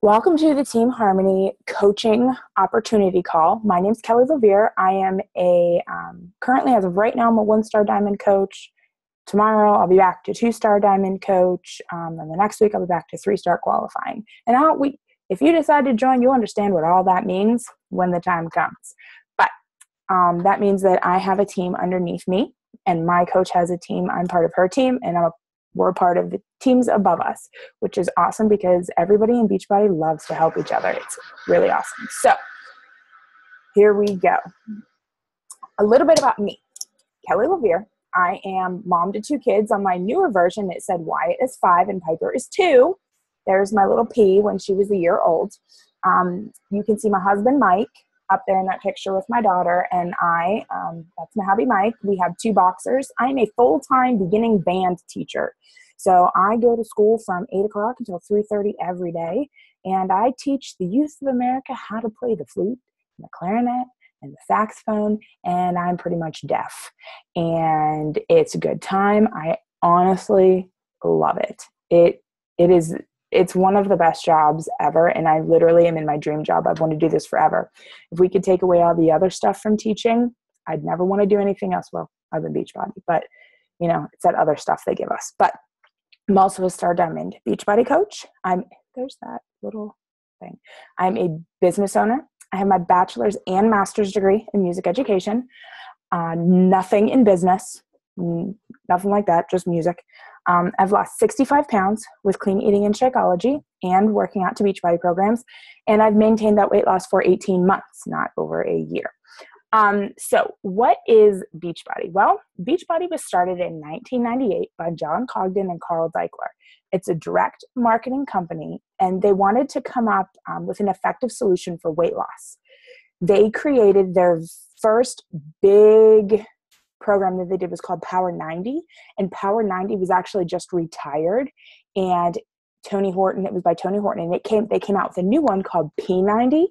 Welcome to the Team Harmony Coaching Opportunity Call. My name is Kelly Levere. I am currently, as of right now, I'm a 1-star diamond coach. Tomorrow, I'll be back to 2-star diamond coach. And the next week, I'll be back to 3-star qualifying. And if you decide to join, you'll understand what all that means when the time comes. But that means that I have a team underneath me, and my coach has a team. I'm part of her team, and we're part of the teams above us, which is awesome because everybody in Beachbody loves to help each other. It's really awesome. So here we go. A little bit about me. Kelly Levere. I am mom to 2 kids. On my newer version, it said Wyatt is 5 and Piper is 2. There's my little P when she was a year old. You can see my husband, Mike, up there in that picture with my daughter, and that's my hubby, Mike. We have 2 boxers. I'm a full-time beginning band teacher. So I go to school from 8 o'clock until 3:30 every day, and I teach the youth of America how to play the flute, and the clarinet, and the saxophone, and I'm pretty much deaf. And it's a good time. I honestly love it. It's one of the best jobs ever, and I literally am in my dream job. I've wanted to do this forever. If we could take away all the other stuff from teaching, I'd never want to do anything else. Well, other than Beachbody, but it's that other stuff they give us. But I'm also a Star Diamond Beachbody coach. There's that little thing. I'm a business owner. I have my bachelor's and master's degree in music education. Nothing in business, nothing like that, just music. I've lost 65 pounds with clean eating and Shakeology and working out to Beachbody programs. And I've maintained that weight loss for 18 months, not over a year. So what is Beachbody? Well, Beachbody was started in 1998 by John Cogden and Carl Deichler. It's a direct marketing company, and they wanted to come up with an effective solution for weight loss. They created their first big program that they did was called Power 90, and Power 90 was actually just retired, and it was by Tony Horton, and they came out with a new one called P90,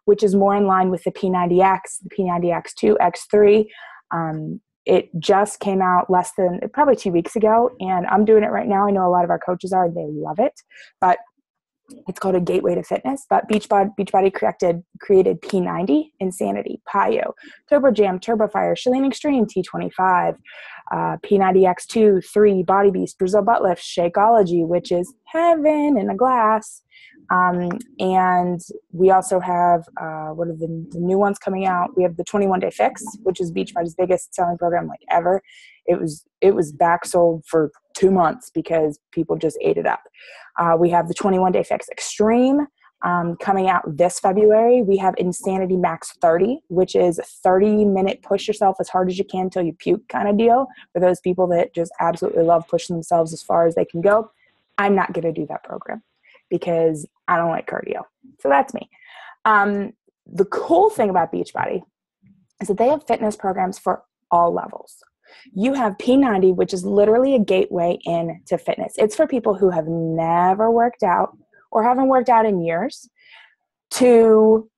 which is more in line with the P90X, the P90X2, X3. It just came out probably 2 weeks ago, and I'm doing it right now. I know a lot of our coaches are, they love it, but it's called a gateway to fitness. But Beachbody created P90, Insanity, Pio, Turbo Jam, Turbo Fire, Chalene Extreme, T25, P90X2, 3, Body Beast, Brazil Butt Lift, Shakeology, which is heaven in a glass. And we also have, what are the new ones coming out? We have the 21-day fix, which is Beachbody's biggest selling program ever. It was back sold for 2 months because people just ate it up. We have the 21-day fix extreme, coming out this February. We have Insanity Max 30, which is a 30-minute push yourself as hard as you can till you puke kind of deal for those people that just absolutely love pushing themselves as far as they can go. I'm not going to do that program because I don't like cardio. So that's me. The cool thing about Beachbody is that they have fitness programs for all levels. You have P90, which is literally a gateway into fitness. It's for people who have never worked out or haven't worked out in years, to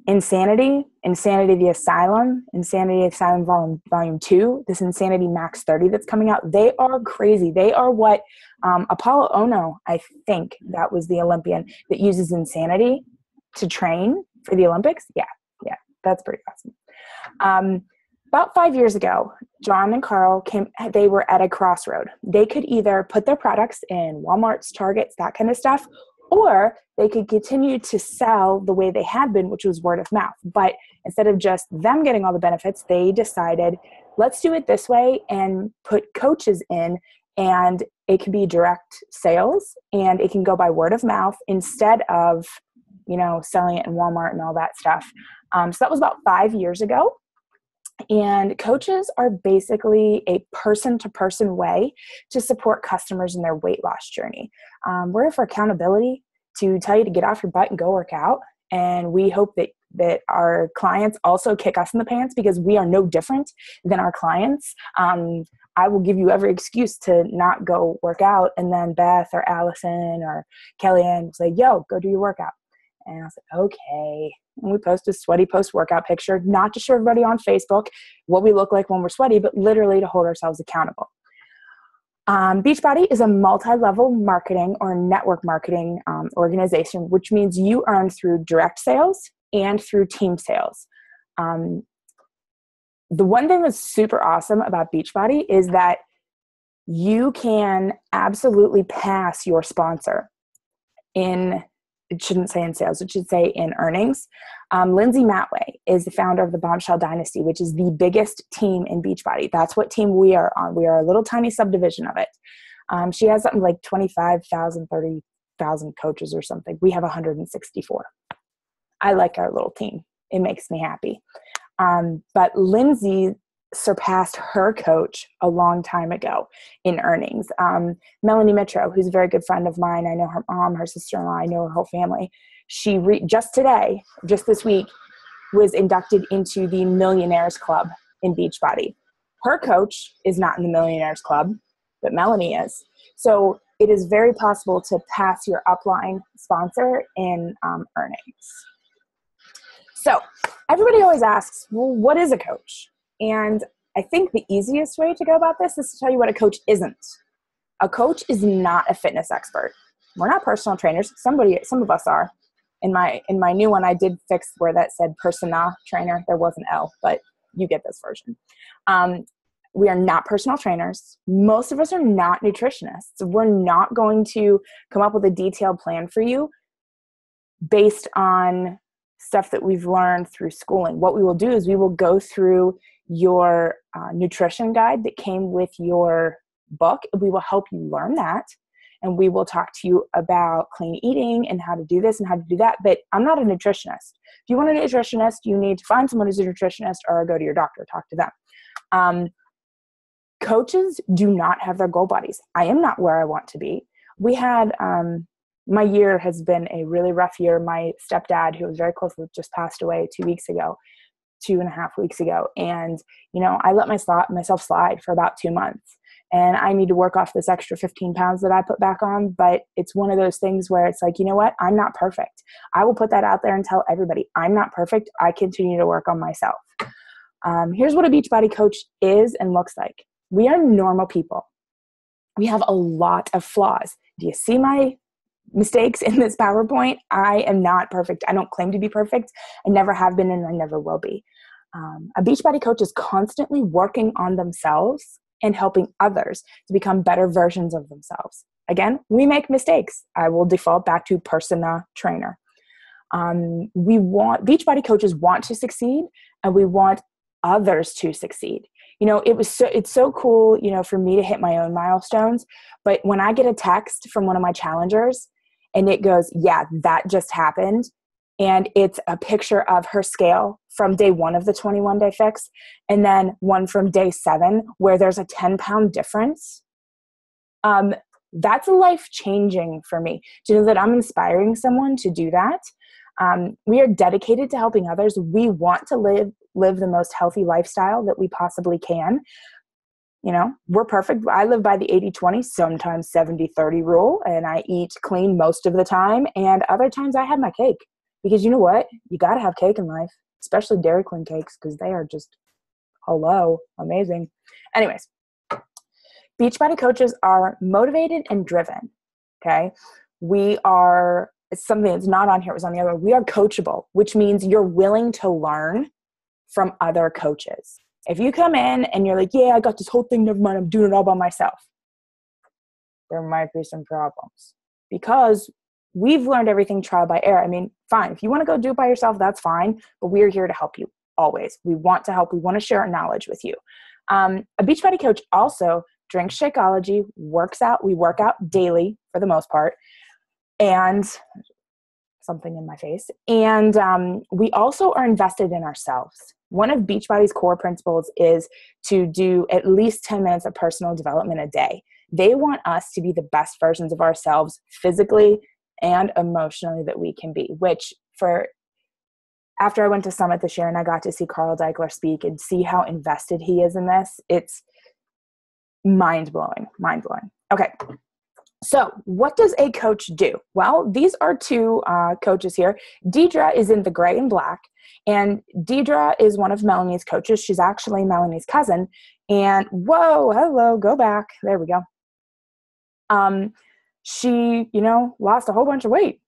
Insanity the Asylum, Insanity Asylum Volume 2, this Insanity Max 30 that's coming out. They are crazy. They are what Apollo Ono, I think that was the Olympian that uses Insanity to train for the Olympics. Yeah, that's pretty awesome. About 5 years ago, John and Carl they were at a crossroad. They could either put their products in Walmart's, Targets, that kind of stuff, or they could continue to sell the way they had been, which was word of mouth. But instead of just them getting all the benefits, they decided, let's do it this way and put coaches in, and it can be direct sales and it can go by word of mouth instead of, selling it in Walmart and all that stuff. So that was about 5 years ago. And coaches are basically a person-to-person way to support customers in their weight loss journey. We're here for accountability, to tell you to get off your butt and go work out. And we hope that our clients also kick us in the pants because we are no different than our clients. I will give you every excuse to not go work out. And then Beth or Allison or Kellyanne will say, yo, go do your workout. And I was like, okay. And we post a sweaty post-workout picture, not to show everybody on Facebook what we look like when we're sweaty, but literally to hold ourselves accountable. Beachbody is a multi-level marketing or network marketing organization, which means you earn through direct sales and through team sales. The one thing that's super awesome about Beachbody is that you can absolutely pass your sponsor in, it shouldn't say in sales, it should say in earnings. Lindsay Matway is the founder of the Bombshell Dynasty, which is the biggest team in Beachbody. That's what team we are on. We are a little tiny subdivision of it. She has something like 25,000, 30,000 coaches or something. We have 164. I like our little team. It makes me happy. But Lindsay surpassed her coach a long time ago in earnings. Melanie Mitro, who's a very good friend of mine, I know her mom, her sister-in-law, I know her whole family. She just this week, was inducted into the Millionaires Club in Beachbody. Her coach is not in the Millionaires Club, but Melanie is. So it is very possible to pass your upline sponsor in earnings. So everybody always asks, well, what is a coach? And I think the easiest way to go about this is to tell you what a coach isn't. A coach is not a fitness expert. We're not personal trainers. Some of us are. In my new one, I did fix where that said persona trainer. There was an L, but you get this version. We are not personal trainers. Most of us are not nutritionists. We're not going to come up with a detailed plan for you based on stuff that we've learned through schooling. What we will do is we will go through your nutrition guide that came with your book. We will help you learn that. And we will talk to you about clean eating and how to do this and how to do that. But I'm not a nutritionist. If you want a nutritionist, you need to find someone who's a nutritionist or go to your doctor, talk to them. Coaches do not have their goal bodies. I am not where I want to be. We had, my year has been a really rough year. My stepdad, who was very close with, just passed away 2.5 weeks ago. And, I let myself slide for about 2 months. And I need to work off this extra 15 pounds that I put back on. But it's one of those things where it's like, you know what? I'm not perfect. I will put that out there and tell everybody I'm not perfect. I continue to work on myself. Here's what a Beachbody coach is and looks like. We are normal people. We have a lot of flaws. Do you see my mistakes in this PowerPoint? I am not perfect. I don't claim to be perfect. I never have been and I never will be. A Beachbody coach is constantly working on themselves and helping others to become better versions of themselves. Again, we make mistakes. I will default back to persona trainer. Beachbody coaches want to succeed, and we want others to succeed. It's so cool, for me to hit my own milestones. But when I get a text from one of my challengers and it goes, yeah, that just happened, and it's a picture of her scale from day 1 of the 21-day fix, and then one from day 7 where there's a 10-pound difference. That's life-changing for me to know that I'm inspiring someone to do that. We are dedicated to helping others. We want to live the most healthy lifestyle that we possibly can. We're perfect. I live by the 80-20, sometimes 70-30 rule, and I eat clean most of the time. And other times I have my cake, because you know what? You got to have cake in life, especially Dairy Queen cakes, because they are just, amazing. Anyways, Beachbody coaches are motivated and driven. Okay. It's something that's not on here. It was on the other. We are coachable, which means you're willing to learn from other coaches. If you come in and you're like, yeah, I got this whole thing, never mind, I'm doing it all by myself, there might be some problems, because we've learned everything trial by error. I mean, fine. If you want to go do it by yourself, that's fine. But we're here to help you always. We want to help. We want to share our knowledge with you. A Beachbody coach also drinks Shakeology, works out. We work out daily for the most part. And something in my face. And we also are invested in ourselves. One of Beachbody's core principles is to do at least 10 minutes of personal development a day. They want us to be the best versions of ourselves physically and emotionally that we can be, which after I went to Summit this year and I got to see Carl Deichler speak and see how invested he is in this, it's mind-blowing. Okay. So what does a coach do? Well, these are 2 coaches here. Deidre is in the gray and black, and Deidre is one of Melanie's coaches. She's actually Melanie's cousin. And whoa, hello, go back. There we go. She, lost a whole bunch of weight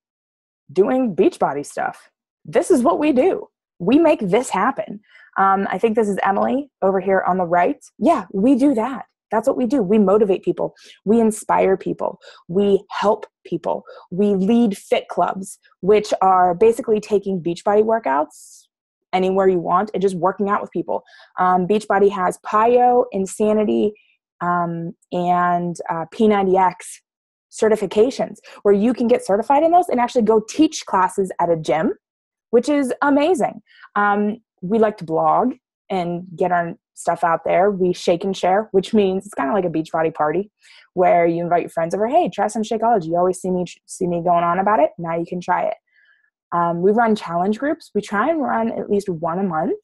doing Beachbody stuff. This is what we do. We make this happen. I think this is Emily over here on the right. Yeah, we do that. That's what we do. We motivate people. We inspire people. We help people. We lead fit clubs, which are basically taking Beachbody workouts anywhere you want and just working out with people. Beachbody has PIO, Insanity, and P90X certifications where you can get certified in those and actually go teach classes at a gym, which is amazing. We like to blog and get our stuff out there. We shake and share, which means it's kind of like a Beachbody party where you invite your friends over. Hey, try some Shakeology. You always see me going on about it. Now you can try it. We run challenge groups. We try and run at least one a month,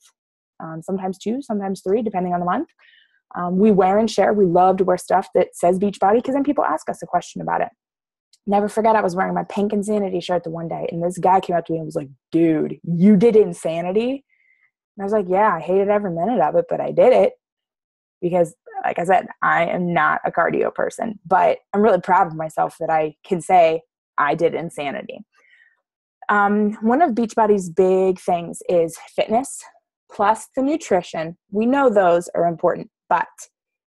sometimes 2, sometimes 3, depending on the month. We wear and share. We love to wear stuff that says Beachbody because then people ask us a question about it. Never forget, I was wearing my pink Insanity shirt the one day, and this guy came up to me and was like, dude, you did Insanity? And I was like, yeah, I hated every minute of it, but I did it because, like I said, I am not a cardio person, but I'm really proud of myself that I can say I did Insanity. One of Beachbody's big things is fitness plus the nutrition. We know those are important, but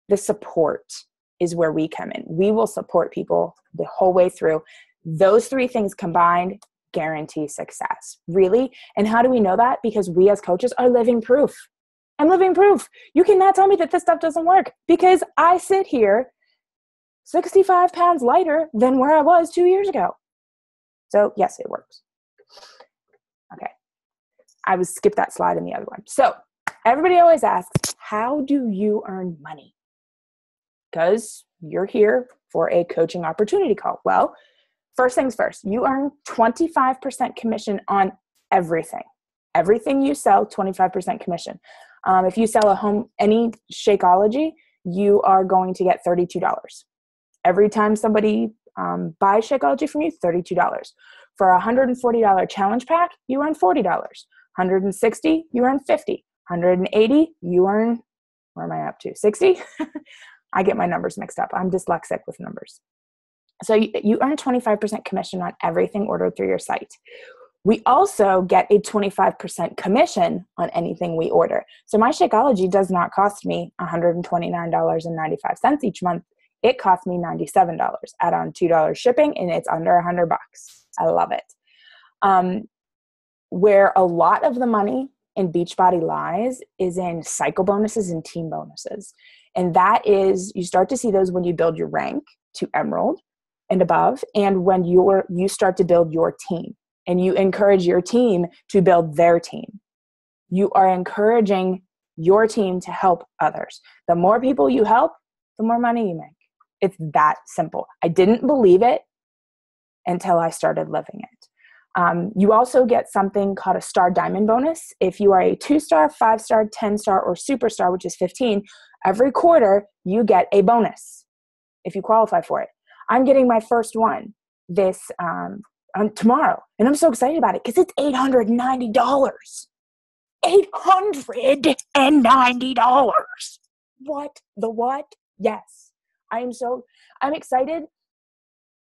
the support is where we come in. We will support people the whole way through. Those 3 things combined guarantee success, really. And how do we know that? Because we as coaches are living proof. I'm living proof. You cannot tell me that this stuff doesn't work because I sit here 65 pounds lighter than where I was 2 years ago. So yes, it works. Okay. I would skip that slide in the other one. So everybody always asks, how do you earn money? Because you're here for a coaching opportunity call. Well, first things first, you earn 25% commission on everything. Everything you sell, 25% commission. If you sell any Shakeology, you are going to get $32. Every time somebody buys Shakeology from you, $32. For a $140 challenge pack, you earn $40. $160, you earn $50. $180, you earn, where am I up to? 60? I get my numbers mixed up. I'm dyslexic with numbers. So you earn 25% commission on everything ordered through your site. We also get a 25% commission on anything we order. So my Shakeology does not cost me $129.95 each month. It cost me $97. Add on $2 shipping and it's under $100. I love it. Where a lot of the money in Beachbody lies is in cycle bonuses and team bonuses. And that is, you start to see those when you build your rank to Emerald and above, and when you start to build your team and you encourage your team to build their team. You are encouraging your team to help others. The more people you help, the more money you make. It's that simple. I didn't believe it until I started living it. You also get something called a star diamond bonus. If you are a 2-star, 5-star, 10-star, or superstar, which is 15, every quarter you get a bonus if you qualify for it. I'm getting my first one tomorrow, and I'm so excited about it because it's $890. $890. What the what? Yes. I'm excited.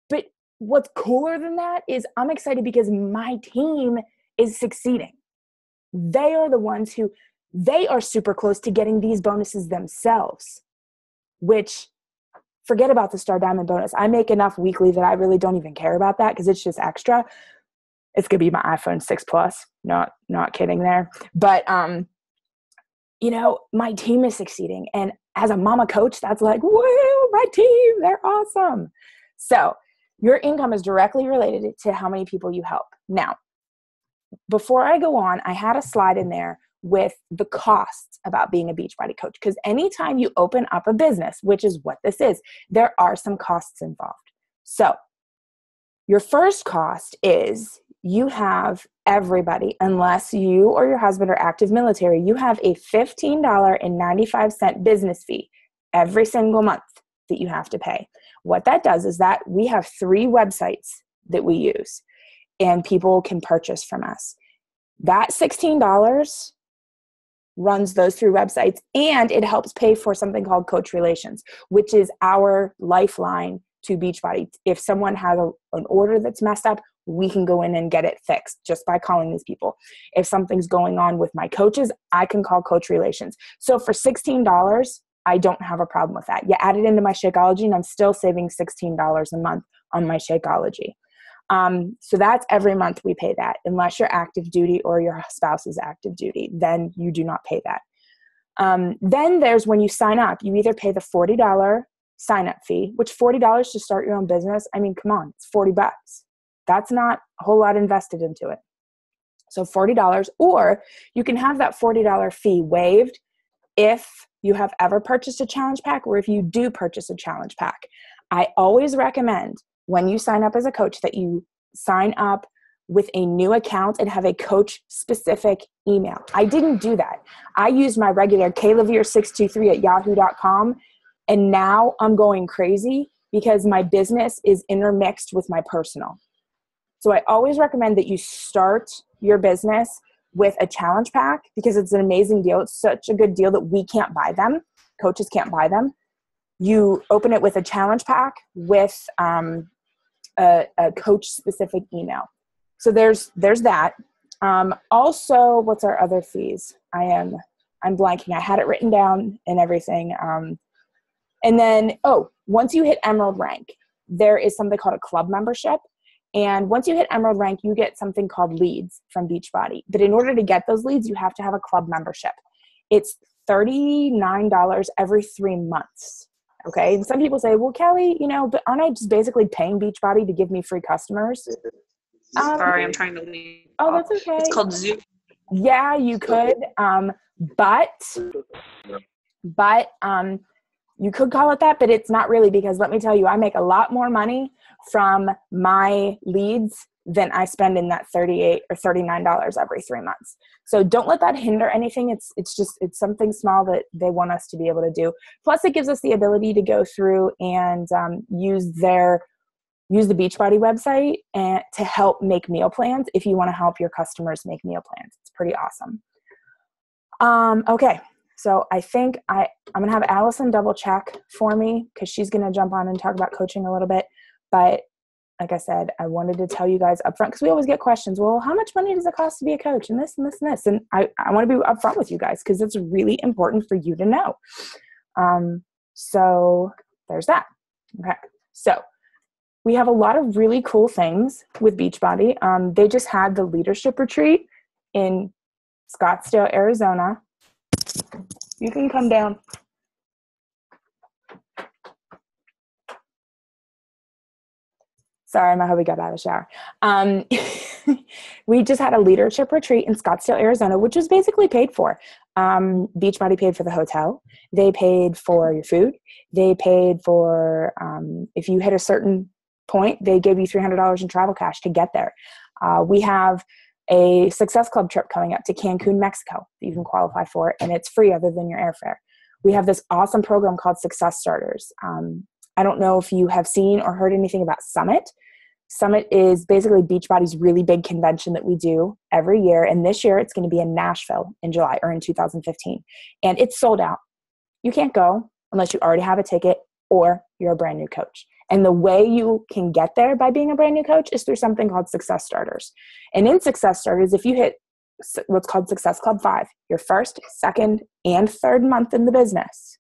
But what's cooler than that is I'm excited because my team is succeeding. They are the ones they are super close to getting these bonuses themselves, which forget about the Star Diamond bonus. I make enough weekly that I really don't even care about that because it's just extra. It's going to be my iPhone 6 Plus. Not kidding there. But, my team is succeeding. And as a mama coach, that's like, woo, my team, they're awesome. So your income is directly related to how many people you help. Now, before I go on, I had a slide in there with the costs about being a Beachbody coach. Because anytime you open up a business, which is what this is, there are some costs involved. So your first cost is you have everybody, unless you or your husband are active military, you have a $15.95 business fee every single month that you have to pay. What that does is that we have 3 websites that we use and people can purchase from us. That $16 runs those 3 websites, and it helps pay for something called Coach Relations, which is our lifeline to Beachbody. If someone has an order that's messed up, we can go in and get it fixed just by calling these people. If something's going on with my coaches, I can call Coach Relations. So for $16, I don't have a problem with that. You add it into my Shakeology and I'm still saving $16 a month on my Shakeology. So that's every month we pay that. Unless you're active duty or your spouse is active duty, then you do not pay that. Then there's when you sign up, you either pay the $40 sign up fee, which $40 to start your own business. I mean, come on, it's $40. That's not a whole lot invested into it. So $40, or you can have that $40 fee waived if you have ever purchased a challenge pack, or if you do purchase a challenge pack. I always recommend when you sign up as a coach that you sign up with a new account and have a coach specific email. I didn't do that. I used my regular klevere623@yahoo.com. And now I'm going crazy because my business is intermixed with my personal. So I always recommend that you start your business with a challenge pack because it's an amazing deal. It's such a good deal that we can't buy them. Coaches can't buy them. You open it with a challenge pack with a coach-specific email. So there's that. Also, what's our other fees? I'm blanking. I had it written down and everything. And then, once you hit Emerald rank, there is something called a club membership. And once you hit Emerald rank, you get something called leads from Beachbody. But in order to get those leads, you have to have a club membership. It's $39 every 3 months. Okay. And some people say, well, Kelly, but aren't I just basically paying Beachbody to give me free customers? Sorry, I'm trying to leave. Oh, that's okay. It's called Zoom. Yeah, you could. But you could call it that, but it's not really, because let me tell you, I make a lot more money from my leads than I spend in that $38 or $39 every 3 months. So don't let that hinder anything. It's something small that they want us to be able to do. Plus it gives us the ability to go through and use the Beachbody website and to help make meal plans if you want to help your customers make meal plans. It's pretty awesome. Okay. So I think I'm going to have Allison double check for me because she's going to jump on and talk about coaching a little bit. But like I said, I wanted to tell you guys up front because we always get questions. Well, how much money does it cost to be a coach? And this and this and this. And I want to be upfront with you guys because it's really important for you to know. So there's that. Okay. So we have a lot of really cool things with Beachbody. They just had the leadership retreat in Scottsdale, Arizona. You can come down. Sorry, my hubby got out of the shower. We just had a leadership retreat in Scottsdale, Arizona, which was basically paid for. Beachbody paid for the hotel. They paid for your food. They paid for, if you hit a certain point, they gave you $300 in travel cash to get there. We have a Success Club trip coming up to Cancun, Mexico that you can qualify for, and it's free other than your airfare. We have this awesome program called Success Starters. I don't know if you have seen or heard anything about Summit. Summit is basically Beachbody's really big convention that we do every year. And this year it's going to be in Nashville in July or in 2015. And it's sold out. You can't go unless you already have a ticket or you're a brand new coach. And the way you can get there by being a brand new coach is through something called Success Starters. And in Success Starters, if you hit what's called Success Club 5, your first, second, and third month in the business,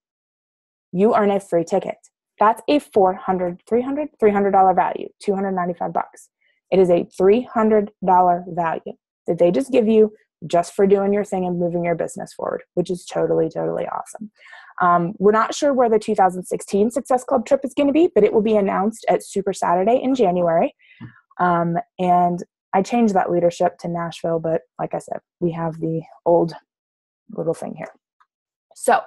you earn a free ticket. That's a $300 value, $295. It is a $300 value that they just give you just for doing your thing and moving your business forward, which is totally, totally awesome. We're not sure where the 2016 Success Club trip is going to be, but it will be announced at Super Saturday in January. And I changed that leadership to Nashville, but like I said, we have the old little thing here. So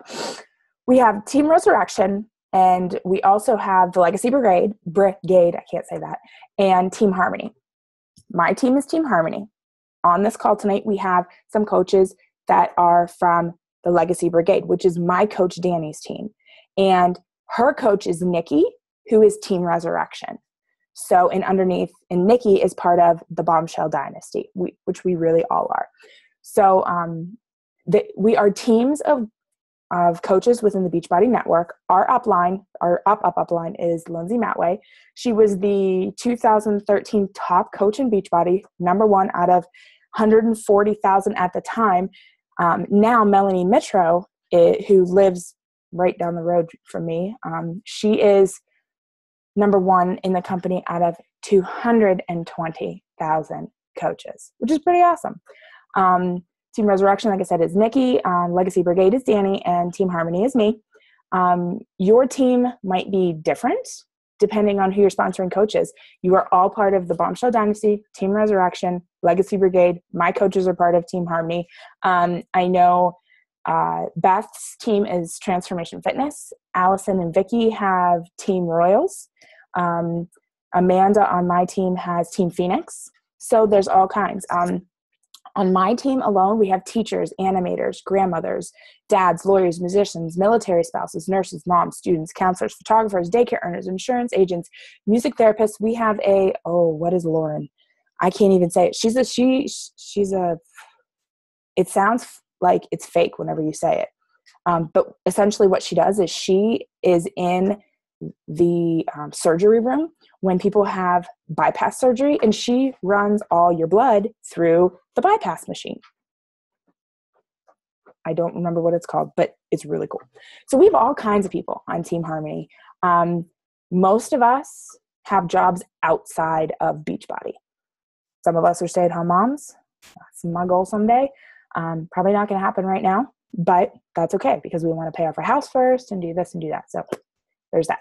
we have Team Resurrection, and we also have the Legacy Brigade, I can't say that, and Team Harmony. My team is Team Harmony. On this call tonight, we have some coaches that are from the Legacy Brigade, which is my coach Danny's team. And her coach is Nikki, who is Team Resurrection. So, and Nikki is part of the Bombshell Dynasty, which we really all are. So we are teams of of coaches within the Beachbody network. Our upline is Lindsay Matway. She was the 2013 top coach in Beachbody, number one out of 140,000 at the time. Now Melanie Mitro, who lives right down the road from me, she is number one in the company out of 220,000 coaches, which is pretty awesome. Team Resurrection, like I said, is Nikki. Legacy Brigade is Danny, and Team Harmony is me. Your team might be different depending on who your sponsoring coach is. You are all part of the Bombshell Dynasty, Team Resurrection, Legacy Brigade. My coaches are part of Team Harmony. I know Beth's team is Transformation Fitness. Allison and Vicky have Team Royals. Amanda on my team has Team Phoenix. So there's all kinds. On my team alone, we have teachers, animators, grandmothers, dads, lawyers, musicians, military spouses, nurses, moms, students, counselors, photographers, daycare earners, insurance agents, music therapists. We have what is Lauren? I can't even say it. It sounds like it's fake whenever you say it. But essentially what she does is she is in the surgery room when people have bypass surgery, and she runs all your blood through the bypass machine. I don't remember what it's called, but it's really cool. So we have all kinds of people on Team Harmony. Most of us have jobs outside of Beachbody. Some of us are stay-at-home moms. That's my goal someday. Probably not going to happen right now, but that's okay because we want to pay off our house first and do this and do that. So there's that.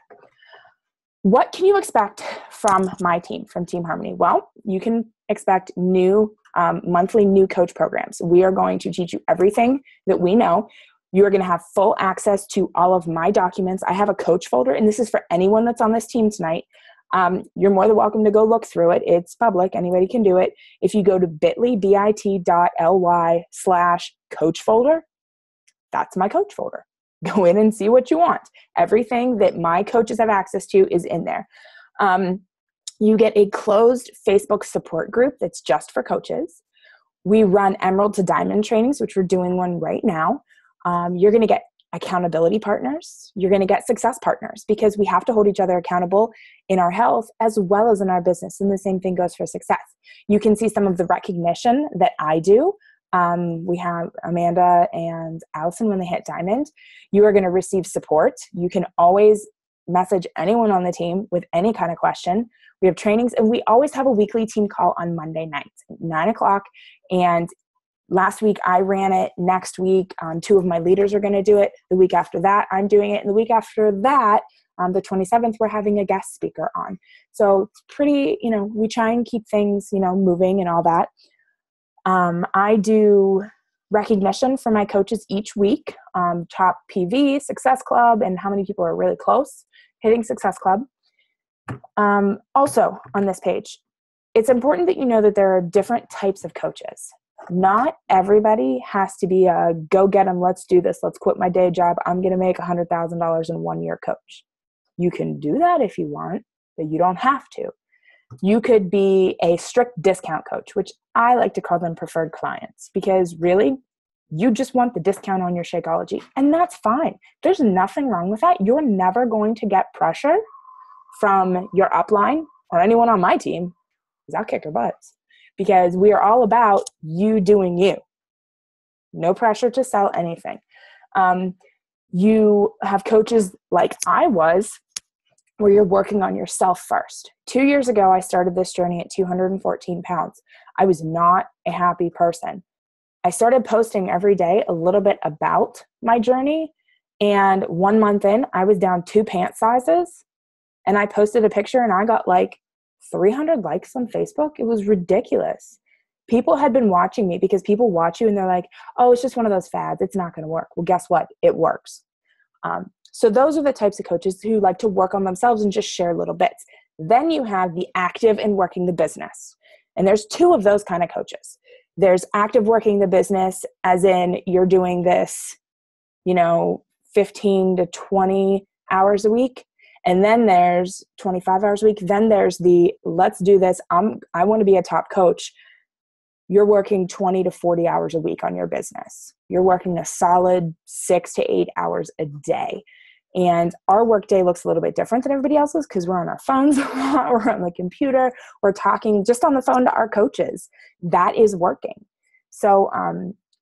What can you expect from my team, from Team Harmony? Well, you can expect monthly new coach programs. We are going to teach you everything that we know. You are going to have full access to all of my documents. I have a coach folder, and this is for anyone that's on this team tonight. You're more than welcome to go look through it. It's public. Anybody can do it. If you go to bit.ly/coach folder, that's my coach folder. Go in and see what you want. Everything that my coaches have access to is in there. You get a closed Facebook support group that's just for coaches. We run Emerald to Diamond trainings, which we're doing one right now. You're going to get accountability partners. You're going to get success partners because we have to hold each other accountable in our health as well as in our business. And the same thing goes for success. You can see some of the recognition that I do. We have Amanda and Allison when they hit Diamond. You are going to receive support. You can always message anyone on the team with any kind of question. We have trainings, and we always have a weekly team call on Monday nights at 9:00. And last week I ran it. Next week, 2 of my leaders are going to do it. The week after that, I'm doing it. And the week after that, the 27th, we're having a guest speaker on. So it's pretty, we try and keep things, moving and all that. I do recognition for my coaches each week, top PV, Success Club, and how many people are really close hitting Success Club. Also on this page, it's important that you know that there are different types of coaches. Not everybody has to be a go get 'em, let's do this, let's quit my day job, I'm going to make $100,000 in 1 year coach. You can do that if you want, but you don't have to. You could be a strict discount coach, which I like to call them preferred clients, because really, you just want the discount on your Shakeology, and that's fine. There's nothing wrong with that. You're never going to get pressure from your upline or anyone on my team, because I'll kick your butts, because we are all about you doing you. No pressure to sell anything. You have coaches like I was, where you're working on yourself first. 2 years ago, I started this journey at 214 pounds. I was not a happy person. I started posting every day a little bit about my journey. And 1 month in, I was down 2 pant sizes. And I posted a picture and I got like 300 likes on Facebook. It was ridiculous. People had been watching me, because people watch you and they're like, oh, it's just one of those fads. It's not going to work. Well, guess what? It works. So those are the types of coaches who like to work on themselves and just share little bits. Then you have the active and working the business. And there's 2 of those kind of coaches. There's active working the business, as in you're doing this, 15 to 20 hours a week. And then there's 25 hours a week. Then there's the let's do this. I want to be a top coach. you're working 20 to 40 hours a week on your business. You're working a solid 6 to 8 hours a day. And our work day looks a little bit different than everybody else's because we're on our phones a lot, we're on the computer, we're talking just on the phone to our coaches. That is working. So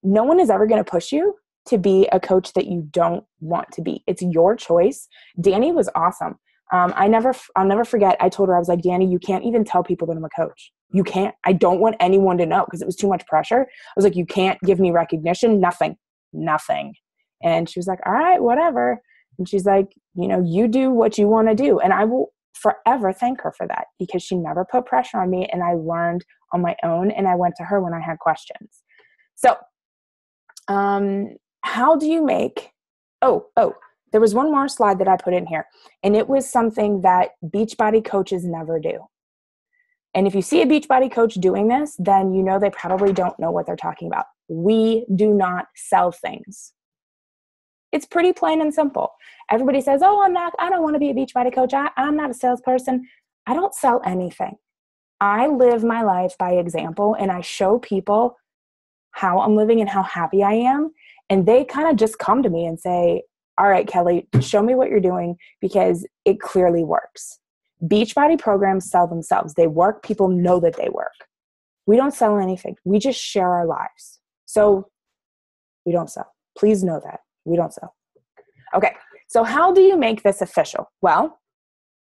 no one is ever going to push you to be a coach that you don't want to be. It's your choice. Danny was awesome. I'll never forget. I told her, I was like, Danny, you can't even tell people that I'm a coach. You can't. I don't want anyone to know because it was too much pressure. I was like, you can't give me recognition. Nothing. And she was like, all right, whatever. And she's like, you do what you want to do. And I will forever thank her for that because she never put pressure on me. And I learned on my own. And I went to her when I had questions. So, how do you make, there was one more slide that I put in here, and it was something that Beachbody coaches never do. And if you see a Beachbody coach doing this, then they probably don't know what they're talking about. We do not sell things. It's pretty plain and simple. Everybody says, I don't want to be a Beachbody coach. I'm not a salesperson. I don't sell anything. I live my life by example, and I show people how I'm living and how happy I am. And they kind of just come to me and say, all right, Kelly, show me what you're doing because it clearly works. Beachbody programs sell themselves. They work. People know that they work. We don't sell anything. We just share our lives. So we don't sell. Please know that. We don't sell. Okay. So how do you make this official? Well,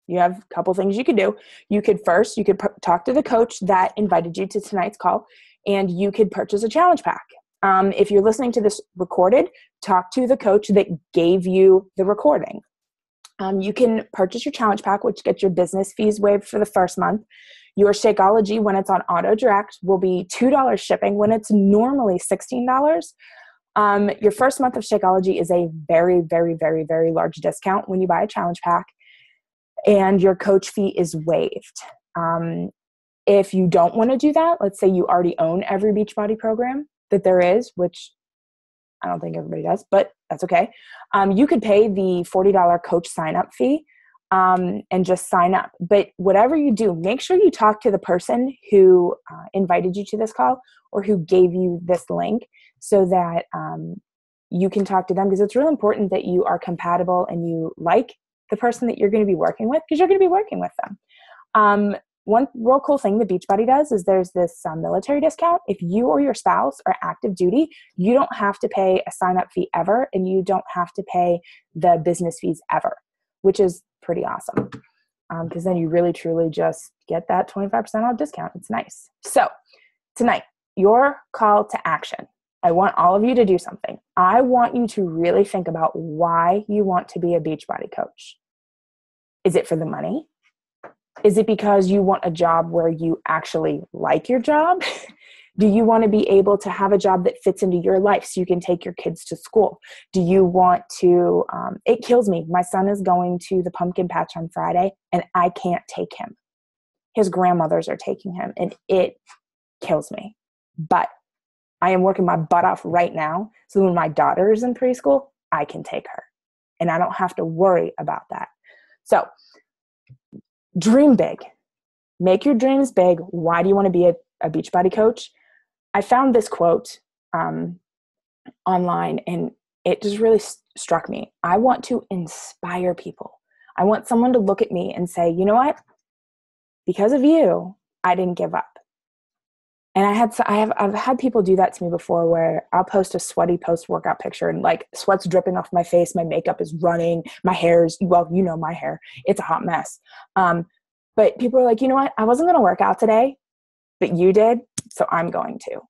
you have a couple things you could do. You could talk to the coach that invited you to tonight's call, and you could purchase a challenge pack. If you're listening to this recorded, talk to the coach that gave you the recording. You can purchase your challenge pack, which gets your business fees waived for the first month. Your Shakeology, when it's on auto direct, will be $2 shipping when it's normally $16. Your first month of Shakeology is a very, very, very, very large discount when you buy a challenge pack, and your coach fee is waived. If you don't want to do that, let's say you already own every Beachbody program that there is, which I don't think everybody does, but that's okay. You could pay the $40 coach sign-up fee and just sign up. But whatever you do, make sure you talk to the person who invited you to this call or who gave you this link so that you can talk to them, because it's really important that you are compatible and you like the person that you're going to be working with, because you're going to be working with them. One real cool thing that Beachbody does is there's this military discount. If you or your spouse are active duty, you don't have to pay a sign-up fee ever, and you don't have to pay the business fees ever, which is pretty awesome, because then you really, truly just get that 25% off discount. It's nice. So tonight, your call to action. I want all of you to do something. I want you to really think about why you want to be a Beachbody coach. Is it for the money? Is it because you want a job where you actually like your job? Do you want to be able to have a job that fits into your life so you can take your kids to school? Do you want to, it kills me. My son is going to the pumpkin patch on Friday and I can't take him. His grandmothers are taking him and it kills me. But I am working my butt off right now so when my daughter is in preschool, I can take her and I don't have to worry about that. So dream big. Make your dreams big. Why do you want to be a Beachbody coach? I found this quote online and it just really struck me. I want to inspire people. I want someone to look at me and say, you know what? Because of you, I didn't give up. And I've had people do that to me before where I'll post a sweaty post-workout picture and like sweat's dripping off my face. My makeup is running. My hair is, well, you know my hair. It's a hot mess. But people are like, you know what? I wasn't going to work out today, but you did, so I'm going to.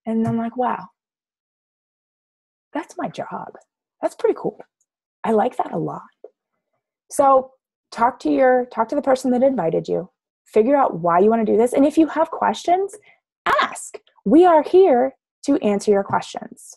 And I'm like, wow, that's my job. That's pretty cool. I like that a lot. So talk to the person that invited you. Figure out why you want to do this. And if you have questions, ask. We are here to answer your questions.